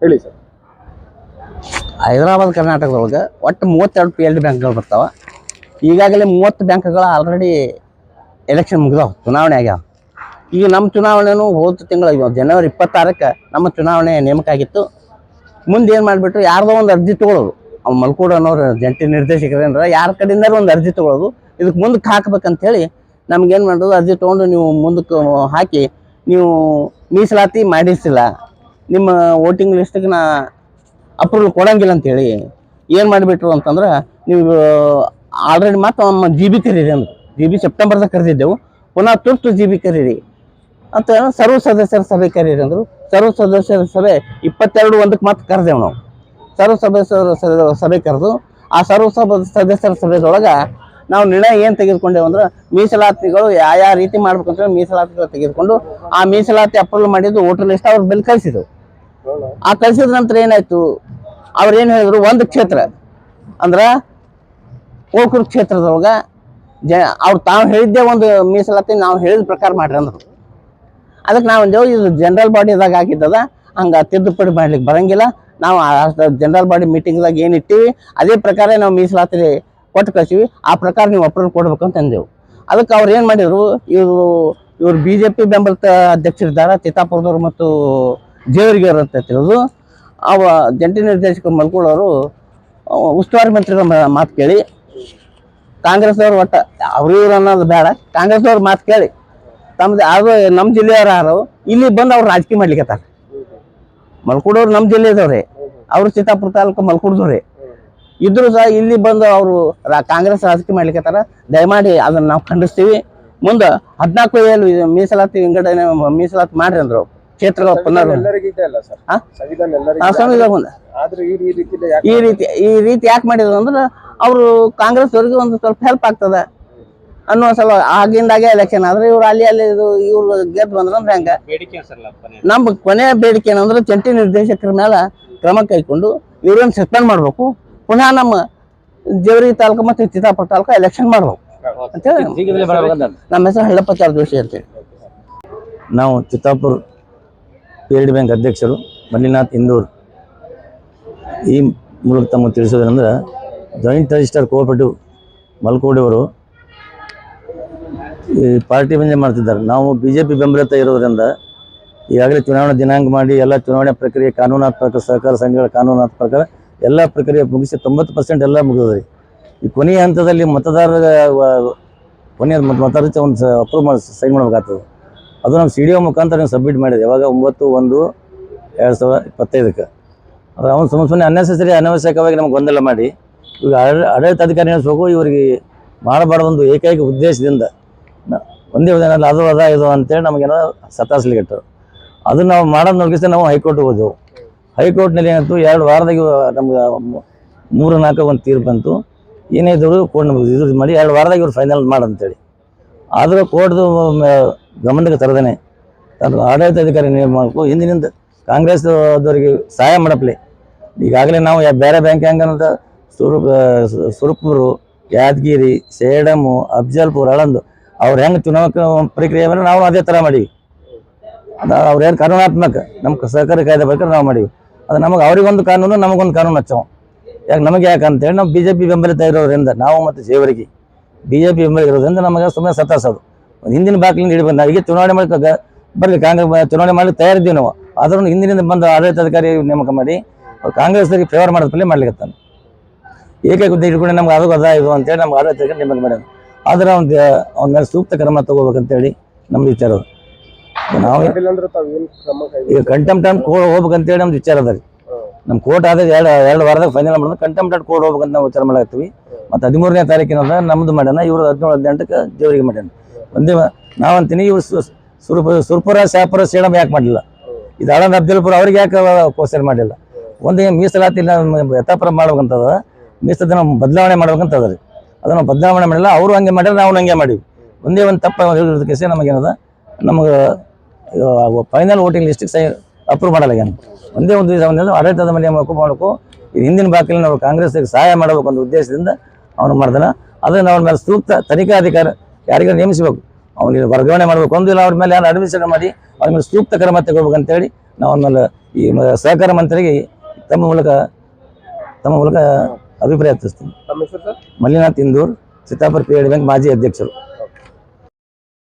ಹೇಳಿ ಸರ್. ಹೈದರಾಬಾದ್ ಕರ್ನಾಟಕದೊಳಗೆ ಒಟ್ಟು 32 PLD ಬ್ಯಾಂಕ್ಗಳು ಬರ್ತಾವೆ. ಈಗಾಗಲೇ 30 ಬ್ಯಾಂಕ್ಗಳು ಆಲ್ರೆಡಿ ಎಲೆಕ್ಷನ್ ಮುಗಿದಾವೆ, ಚುನಾವಣೆ ಆಗ್ಯಾವ. ಈಗ ನಮ್ಮ ಚುನಾವಣೆನೂ ಹೋದ ತಿಂಗಳು ಜನವರಿ 26ಕ್ಕೆ ನಮ್ಮ ಚುನಾವಣೆ ನೇಮಕ ಆಗಿತ್ತು. ಮುಂದೆ ಏನು ಮಾಡಿಬಿಟ್ರು, ಯಾರ್ದೋ ಒಂದು ಅರ್ಜಿ ತೊಗೊಳ್ಳೋದು, ಅವ್ನು ಮಲ್ಕೂಡ್ ಅನ್ನೋರು ಜಂಟಿ ನಿರ್ದೇಶಕರೇನಾರ ಯಾರ ಕಡೆಯಿಂದ ಒಂದು ಅರ್ಜಿ ತೊಗೊಳ್ಳೋದು, ಇದಕ್ಕೆ ಮುಂದಕ್ಕೆ ಹಾಕ್ಬೇಕಂತೇಳಿ ನಮ್ಗೇನು ಮಾಡೋದು, ಅರ್ಜಿ ತೊಗೊಂಡು ನೀವು ಮುಂದಕ್ಕೆ ಹಾಕಿ ನೀವು ಮೀಸಲಾತಿ ಮಾಡಿಸಿಲ್ಲ, ನಿಮ್ಮ ವೋಟಿಂಗ್ ಲಿಸ್ಟಿಗೆ ನಾ ಅಪ್ರೂವಲ್ ಕೊಡಂಗಿಲ್ಲ ಅಂತೇಳಿ ಏನು ಮಾಡಿಬಿಟ್ರು ಅಂತಂದ್ರೆ, ನೀವು ಆಲ್ರೆಡಿ ಮತ್ತೆ ನಮ್ಮ GB ಕರೀರಿ ಅಂದರು. GB ಸೆಪ್ಟೆಂಬರ್ದಾಗ ಕರೆದಿದ್ದೆವು, ಪುನಃ ತುರ್ತು GB ಕರೀರಿ ಅಂತ ಸರ್ವ ಸದಸ್ಯರ ಸಭೆ ಕರೀರಿ ಅಂದರು. ಸರ್ವ ಸದಸ್ಯರ ಸಭೆ 22/1ಕ್ಕೆ ಮತ್ತೆ ಕರೆದೆವು ನಾವು. ಸರ್ವ ಸದಸ್ಯರ ಸಭೆ ಕರೆದು ಆ ಸರ್ವ ಸದಸ್ಯರ ಸಭೆದೊಳಗೆ ನಾವು ನಿರ್ಣಯ ಏನು ತೆಗೆದುಕೊಂಡೇವು ಅಂದ್ರೆ, ಮೀಸಲಾತಿಗಳು ಯಾವ ರೀತಿ ಮಾಡ್ಬೇಕಂತೇಳಿ ಮೀಸಲಾತಿಗಳು ತೆಗೆದುಕೊಂಡು ಆ ಮೀಸಲಾತಿ ಅಪ್ರೂವಲ್ ಮಾಡಿದ್ದು ವೋಟರ್ ಲಿಸ್ಟ್ ಅವ್ರ ಬೆಲ್ ಕಳಿಸಿದ್ರು. ಆ ಕಳಿಸಿದ ನಂತರ ಏನಾಯ್ತು, ಅವ್ರು ಏನು ಹೇಳಿದ್ರು, ಒಂದು ಕ್ಷೇತ್ರ ಅಂದ್ರೆ ಕೋಕೂರು ಕ್ಷೇತ್ರದೊಳಗೆ ಅವ್ರು ತಾವು ಹೇಳಿದ್ದೇ ಒಂದು ಮೀಸಲಾತಿ ನಾವು ಹೇಳಿದ ಪ್ರಕಾರ ಮಾಡ್ರಿ ಅಂದರು. ಅದಕ್ಕೆ ನಾವು ಅಂದೇವು, ಇದು ಜನರಲ್ ಬಾಡಿದಾಗ ಆಗಿದ್ದದ, ಹಂಗೆ ತಿದ್ದುಪಡಿ ಮಾಡ್ಲಿಕ್ಕೆ ಬರೋಂಗಿಲ್ಲ. ನಾವು ಜನರಲ್ ಬಾಡಿ ಮೀಟಿಂಗ್ದಾಗ ಏನು ಇಟ್ಟಿವಿ ಅದೇ ಪ್ರಕಾರ ನಾವು ಮೀಸಲಾತಿ ಕೊಟ್ಟು ಕಳಿಸಿವಿ, ಆ ಪ್ರಕಾರ ನೀವು ಅಪ್ರೂವಲ್ ಕೊಡ್ಬೇಕು ಅಂತ ಅಂದೆವು. ಅದಕ್ಕೆ ಅವ್ರು ಏನು ಮಾಡಿದರು, ಇವರು BJP ಬೆಂಬಲಿತ ಅಧ್ಯಕ್ಷರಿದ್ದಾರೆ ಚಿತ್ತಾಪುರದವರು ಮತ್ತು ಜೇವರಿಗೆ ಅಂತ ತಿಳಿದು, ಅವ ಜಂಟಿ ನಿರ್ದೇಶಕರು ಮಲ್ಕೂಡ್ ಅವರು ಉಸ್ತುವಾರಿ ಮಂತ್ರಿಗಳ ಮಾತು ಕೇಳಿ, ಕಾಂಗ್ರೆಸ್ದವ್ರು ಒಟ್ಟು ಅವ್ರು ಇವ್ರು ಅನ್ನೋದು ಬೇಡ, ಕಾಂಗ್ರೆಸ್ದವ್ರ ಮಾತು ಕೇಳಿ ತಮ್ಮದು ಅದು ನಮ್ಮ ಜಿಲ್ಲೆಯವ್ರು ಯಾರು ಇಲ್ಲಿ ಬಂದು ಅವ್ರು ರಾಜಕೀಯ ಮಾಡ್ಲಿಕ್ಕತ್ತಾರ. ಮಲ್ಕೂಡವ್ರು ನಮ್ಮ ಜಿಲ್ಲೆದವ್ರೆ, ಅವರು ಚಿತ್ತಾಪುರ ತಾಲೂಕು ಮಲ್ಕೂಡ್ದವ್ರೆ ಇದ್ರು ಸಹ ಇಲ್ಲಿ ಬಂದು ಅವರು ಕಾಂಗ್ರೆಸ್ ರಾಜಕೀಯ ಮಾಡ್ಲಿಕ್ಕತ್ತಾರ. ದಯಮಾಡಿ ಅದನ್ನು ನಾವು ಖಂಡಿಸ್ತೀವಿ. ಮುಂದೆ 14 ಮೀಸಲಾತಿ ವಿಂಗಡಣೆ ಮೀಸಲಾತಿ ಮಾಡ್ರಿ ಅಂದ್ರು. ಕ್ಷೇತ್ರಗಳ ಪುನರ್ ಈ ರೀತಿ ಯಾಕೆ ಮಾಡಿದ್ರು ಅಂದ್ರೆ, ಅವರು ಕಾಂಗ್ರೆಸ್ ಅವರಿಗೆ ಒಂದು ಸ್ವಲ್ಪ ಹೆಲ್ಪ್ ಆಗ್ತದೆ ಅನ್ನೋ ಸಲ ಆಗಿಂದಾಗೆ ಎಲೆಕ್ಷನ್ ಆದ್ರೆ ಇವ್ರು ಅಲ್ಲಿ ಇವ್ರು ಗೆದ್ದು ಬಂದ್ರೆ ಅಂದ್ರೆ ಹೆಂಗ. ನಮ್ಮ ಕೊನೆಯ ಬೇಡಿಕೆ ಏನಂದ್ರೆ, ಜಂಟಿ ನಿರ್ದೇಶಕರ ಮೇಲೆ ಕ್ರಮ ಕೈಕೊಂಡು ಇವ್ರನ್ನ ಸಸ್ಪೆಂಡ್ ಮಾಡ್ಬೇಕು, ಪುನಃ ನಮ್ಮ ಜೇವರ್ಗಿ ತಾಲೂಕು ಮತ್ತು ಚಿತ್ತಾಪುರ ತಾಲೂಕು ಎಲೆಕ್ಷನ್ ಮಾಡ್ಬೇಕು ಅಂತೇಳಿ. ನಮ್ಮ ಹೆಸರು ಹಳ್ಳಪ್ಪ ಜೋಶಿ ಅಂತೇಳಿ. ನಾವು ಚಿತ್ತಾಪುರ PLD ಬ್ಯಾಂಕ್ ಅಧ್ಯಕ್ಷರು ಮಲ್ಲಿನಾಥ್ ಇಂದೂರ್. ಈ ಮೂಲಕ ತಮಗೆ ತಿಳಿಸೋದೇನೆಂದ್ರೆ, ಜಾಯಿಂಟ್ ರಿಜಿಸ್ಟರ್ ಕೋಆಪರೇಟಿವ್ ಮಲ್ಕೂಡಿಯವರು ಈ ಪಾರ್ಟಿ ಬಂಜೆ ಮಾಡ್ತಿದ್ದಾರೆ. ನಾವು BJP ಬೆಂಬಲಿತ ಇರೋದ್ರಿಂದ ಈಗಾಗಲೇ ಚುನಾವಣೆ ದಿನಾಂಕ ಮಾಡಿ ಎಲ್ಲ ಚುನಾವಣೆ ಪ್ರಕ್ರಿಯೆ ಕಾನೂನಾತ್ಮಕ ಸಹಕಾರ ಸಂಘಗಳ ಕಾನೂನಾತ್ಮಕ ಎಲ್ಲ ಪ್ರಕ್ರಿಯೆ ಮುಗಿಸಿ 90% ಎಲ್ಲ ಮುಗಿದ್ರಿ. ಈ ಕೊನೆಯ ಹಂತದಲ್ಲಿ ಮತದಾರರ ಒಂದು ಅಪ್ರೂವ್ ಮಾಡಿ ಸೈನ್ ಮಾಡಬೇಕಾಗ್ತದೆ. ಅದು ನಾವು CDO ಮುಖಾಂತರ ನೀವು ಸಬ್ಮಿಟ್ ಮಾಡಿದೆ ಯಾವಾಗ 9/1/2025. ಅದು ಅವ್ನು ಸುಮ್ಮನೆ ಅನಾವಶ್ಯಕವಾಗಿ ನಮ್ಗೆ ಗೊಂದಲ ಮಾಡಿ ಇವಾಗ ಆಡಳಿತಾಧಿಕಾರಿ ನಡೆಸಬೇಕು, ಇವರಿಗೆ ಮಾಡಬಾರ್ದೊಂದು ಏಕೈಕ ಉದ್ದೇಶದಿಂದ ಒಂದೇ ಉದಾಹರಣೆ ಅದು ಅದ ಇದು ಅಂತೇಳಿ ನಮಗೇನೋ ಸತಾಯಿಸ್ಲಿಕ್ಕೆ. ಅದನ್ನು ನಾವು ಮಾಡೋದು ನೋಡಿಸಿ ನಾವು ಹೈಕೋರ್ಟ್ಗೆ ಹೋದೆವು. ಹೈಕೋರ್ಟ್ನಲ್ಲಿ ಏನಾಯ್ತು, 2 ವಾರದಾಗ ನಮ್ಗೆ 3-4 ಒಂದು ತೀರ್ಪು ಬಂತು. ಏನೇ ಇದ್ರು ಕೋರ್ಟ್ ನಮ್ಗೆ ಇದು ಮಾಡಿ 2 ವಾರದಾಗ ಇವ್ರು ಫೈನಲ್ ಮಾಡಂತೇಳಿ. ಆದರೂ ಕೋರ್ಟ್ದು ಗಮನಕ್ಕೆ ತರದೇನೆ ಆಡಳಿತಾಧಿಕಾರಿ ಮಾಡಬೇಕು. ಹಿಂದಿನಿಂದ ಕಾಂಗ್ರೆಸ್ ಅದವರಿಗೆ ಸಹಾಯ ಮಾಡಪ್ಲಿ. ಈಗಾಗಲೇ ನಾವು ಬೇರೆ ಬ್ಯಾಂಕ್ ಹೆಂಗಂತ ಸುರಪುರು, ಯಾದಗಿರಿ, ಸೇಡಮು, ಅಫ್ಜಲ್ಪುರ್, ಆಳಂದ್ ಅವ್ರು ಹೆಂಗೆ ಚುನಾವಣಾ ಪ್ರಕ್ರಿಯೆ ಮೇಲೆ ನಾವು ಅದೇ ಥರ ಮಾಡೀವಿ. ಅದು ಅವ್ರೇನು ಕಾನೂನಾತ್ಮಕ ನಮ್ಮ ಸಹಕಾರಿ ಕಾಯ್ದೆ ಬಗ್ಗೆ ನಾವು ಮಾಡೀವಿ. ಅದು ನಮಗೆ ಅವ್ರಿಗೊಂದು ಕಾನೂನು ನಮಗೊಂದು ಕಾನೂನು ಹಚ್ಚವ. ನಮಗೆ ಯಾಕಂತೇಳಿ ನಾವು BJP ಬೆಂಬಲಿತ ಇರೋದ್ರಿಂದ, ನಾವು ಮತ್ತು ಜೇವರ್ಗಿ BJP ಬೆಂಬಲಿತ ಇರೋದ್ರಿಂದ ನಮಗೆ ಸುಮ್ಮನೆ ಸತಾಯಿಸೋದು. ಹಿಂದಿನ ಬಾಗಿಲಿಂದ ಹಿಡಿ ಬಂದು ಈಗ ಚುನಾವಣೆ ಮಾಡಿ ಬರಲಿ ಕಾಂಗ್ರೆಸ್ ಚುನಾವಣೆ ಮಾಡಲಿಕ್ಕೆ ತಯಾರಿದ್ದೀವಿ ನಾವು. ಆದ್ರೂ ಹಿಂದಿನಿಂದ ಬಂದು ಆಡಳಿತಾಧಿಕಾರಿ ನೇಮಕ ಮಾಡಿ ಕಾಂಗ್ರೆಸ್ದರಿಗೆ ಫೇವರ್ ಮಾಡೋದ್ರಲ್ಲಿ ಮಾಡ್ಲಿಕ್ಕೆ ಏಕೈಕ ಉದ್ದೇಶ ಇಟ್ಕೊಂಡು ನಮ್ಗೆ ಅದು ಅದ ಇದು ಅಂತೇಳಿ ನಮ್ಗೆ ಆಡಳಿತಾಧಿಕಾರಿ ನೇಮಕ ಮಾಡ್ಯಾರ. ಆದರೆ ಅವ್ನ ಮೇಲೆ ಸೂಕ್ತ ಕ್ರಮ ತಗೋಬೇಕಂತೇಳಿ ನಮ್ದು ವಿಚಾರ ಅದು. ನಾವು ಈಗ ಕಂಟೆಂಪ್ಟ್ ಹೋಗ್ಬೇಕಂತೇಳಿ ನಮ್ದು ವಿಚಾರ ಅದ ರೀ. ನಮ್ಮ ಕೋರ್ಟ್ ಆದ 2 ವಾರದಾಗ ಫೈನಲ್ ಮಾಡೋದು, ಕಂಟೆಂಪ್ಟ್ ಕೋರ್ಟ್ ಹೋಗ್ಬೇಕಂತ ನಾವು ವಿಚಾರ ಮಾಡಾಕ್ತೀವಿ. ಮತ್ತು 13ನೇ ತಾರೀಕಿನದ ನಮ್ದು ಮಾಡ್ಯಾನ, ಇವರು 17-18ಕ್ಕೆ ಜೇವರಿಗೆ ಮಾಡ್ಯಾನ. ಒಂದೇ ನಾವಂತೀನಿ, ಇವ್ರು ಸುರ್ಪುರ, ಶಾಪುರ, ಸೇಡಮ್ ಯಾಕೆ ಮಾಡಲಿಲ್ಲ? ಇದು ಆಳಂದ ಅಫ್ಜಲ್ಪುರ ಅವ್ರಿಗೆ ಯಾಕೆ ಕ್ವಶನ್ ಮಾಡಿಲ್ಲ? ಒಂದು ಮೀಸಲಾತಿ ಯಥಾಪುರ ಮಾಡ್ಬೇಕಂತದ, ಮೀಸಲಾತಿ ನಾವು ಬದಲಾವಣೆ ಮಾಡ್ಬೇಕಂತದ ರೀ. ಅದನ್ನು ಬದಲಾವಣೆ ಮಾಡಿಲ್ಲ, ಅವರು ಹಂಗೆ ಮಾಡಿಲ್ಲ, ನಾವು ಹಂಗೆ ಮಾಡೀವಿ. ಒಂದೇ ಒಂದು ತಪ್ಪ ಕೇಸ ನಮಗೇನದ, ನಮಗೆ ಫೈನಲ್ ವೋಟಿಂಗ್ ಲಿಸ್ಟಿಗೆ ಅಪ್ರೂವ್ ಮಾಡಲಾಗ್ಯಾನ. ಒಂದೇ ಒಂದು ದಿವಸ ಆಡಳಿತದ ಮೇಲೆ ಮಾಡಬೇಕು. ಹಿಂದಿನ ಬಾಕಿಲಿ ನಾವು ಕಾಂಗ್ರೆಸ್ಗೆ ಸಹಾಯ ಮಾಡಬೇಕು ಅನ್ನೋ ಉದ್ದೇಶದಿಂದ ಅವನು ಮಾಡ್ದಾನ. ಅದನ್ನು ಅವ್ರ ಮೇಲೆ ಸೂಕ್ತ ತನಿಖಾಧಿಕಾರ ಯಾರಿಗಾರು ನೇಮಿಸಬೇಕು, ಅವನಿಗೆ ವರ್ಗಾವಣೆ ಮಾಡಬೇಕು. ಒಂದಿಲ್ಲ ಅವ್ರ ಮೇಲೆ ಯಾರು ಅಡ್ಮಿನಿಸ್ಟ್ರೇಷನ್ ಮಾಡಿ ಅವ್ರ ಮೇಲೆ ಸೂಕ್ತ ಕ್ರಮ ತಗೋಬೇಕಂತೇಳಿ ನಾವು ಆಮೇಲೆ ಈ ಸಹಕಾರ ಮಂತ್ರಿಗೆ ತಮ್ಮ ಮೂಲಕ ಅಭಿಪ್ರಾಯ ತಿಳಿಸ್ತೀನಿ. ತಮ್ಮ ಹೆಸರು sir? Mallinath Indur, Sitapura PID bank ಮಾಜಿ ಅಧ್ಯಕ್ಷರು.